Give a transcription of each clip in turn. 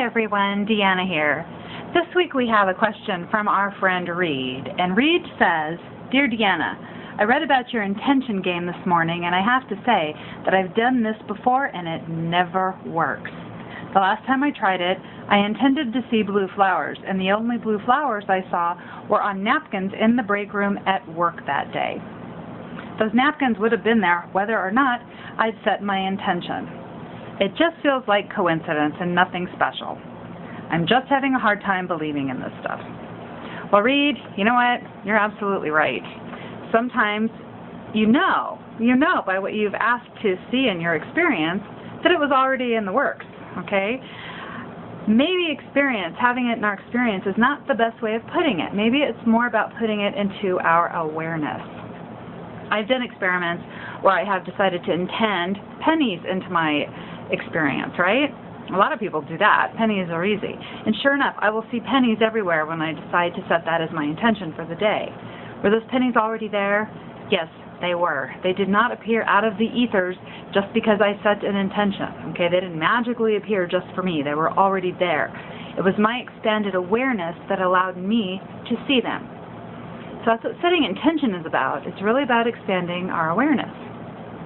everyone, Deanna here. This week we have a question from our friend Reed, and Reed says, Dear Deanna, I read about your intention game this morning, and I have to say that I've done this before and it never works. The last time I tried it, I intended to see blue flowers, and the only blue flowers I saw were on napkins in the break room at work that day. Those napkins would have been there whether or not I'd set my intention. It just feels like coincidence and nothing special. I'm just having a hard time believing in this stuff. Well, Reed, you know what? You're absolutely right. Sometimes you know by what you've asked to see in your experience that it was already in the works, okay? Maybe having it in our experience is not the best way of putting it. Maybe it's more about putting it into our awareness. I've done experiments where I have decided to intend pennies into my experience, right? A lot of people do that. Pennies are easy. And sure enough, I will see pennies everywhere when I decide to set that as my intention for the day. Were those pennies already there? Yes, they were. They did not appear out of the ethers just because I set an intention. Okay, they didn't magically appear just for me. They were already there. It was my expanded awareness that allowed me to see them. So that's what setting intention is about. It's really about expanding our awareness.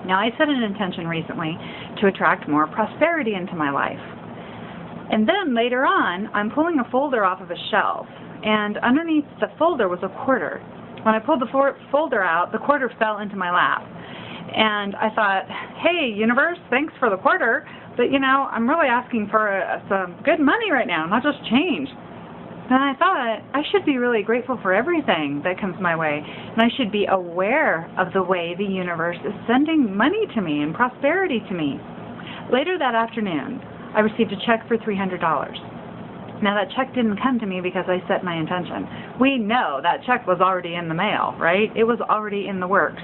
Now, I set an intention recently to attract more prosperity into my life. And then later on, I'm pulling a folder off of a shelf, and underneath the folder was a quarter. When I pulled the folder out, the quarter fell into my lap. And I thought, hey, universe, thanks for the quarter, but I'm really asking for some good money right now, not just change. And I thought, I should be really grateful for everything that comes my way, and I should be aware of the way the universe is sending money to me and prosperity to me. Later that afternoon, I received a check for $300. Now, that check didn't come to me because I set my intention. We know that check was already in the mail, right? It was already in the works.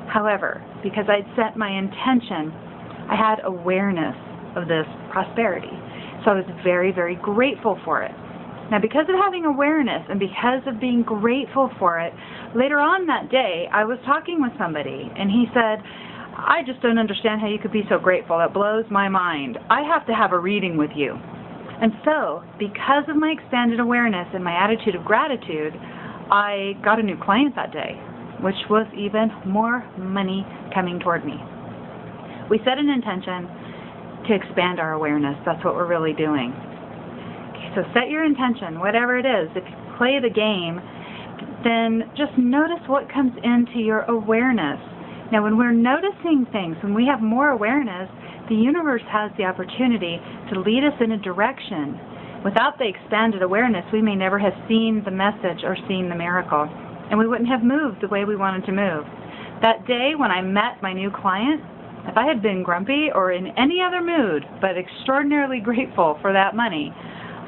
However, because I'd set my intention, I had awareness of this prosperity. So I was very, very grateful for it. Now, because of having awareness and because of being grateful for it, later on that day, I was talking with somebody, and he said, I just don't understand how you could be so grateful. It blows my mind. I have to have a reading with you. And so, because of my expanded awareness and my attitude of gratitude, I got a new client that day, which was even more money coming toward me. We set an intention to expand our awareness. That's what we're really doing. So set your intention, whatever it is. If you play the game, then just notice what comes into your awareness. Now, when we're noticing things, when we have more awareness, the universe has the opportunity to lead us in a direction. Without the expanded awareness, we may never have seen the message or seen the miracle, and we wouldn't have moved the way we wanted to move. That day when I met my new client, if I had been grumpy or in any other mood, but extraordinarily grateful for that money,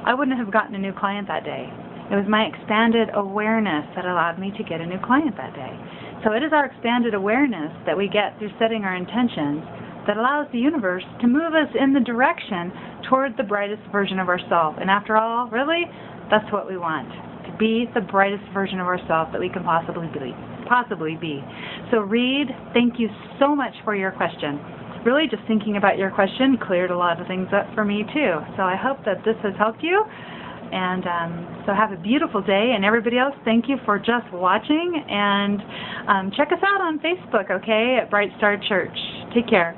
I wouldn't have gotten a new client that day. It was my expanded awareness that allowed me to get a new client that day. So it is our expanded awareness that we get through setting our intentions that allows the universe to move us in the direction toward the brightest version of ourselves. And after all, really, that's what we want, to be the brightest version of ourselves that we can possibly be. So Reed, thank you so much for your question. Really, just thinking about your question cleared a lot of things up for me too. So I hope that this has helped you. And so have a beautiful day. And everybody else, thank you for just watching. And check us out on Facebook, okay, at Bright Star Church. Take care.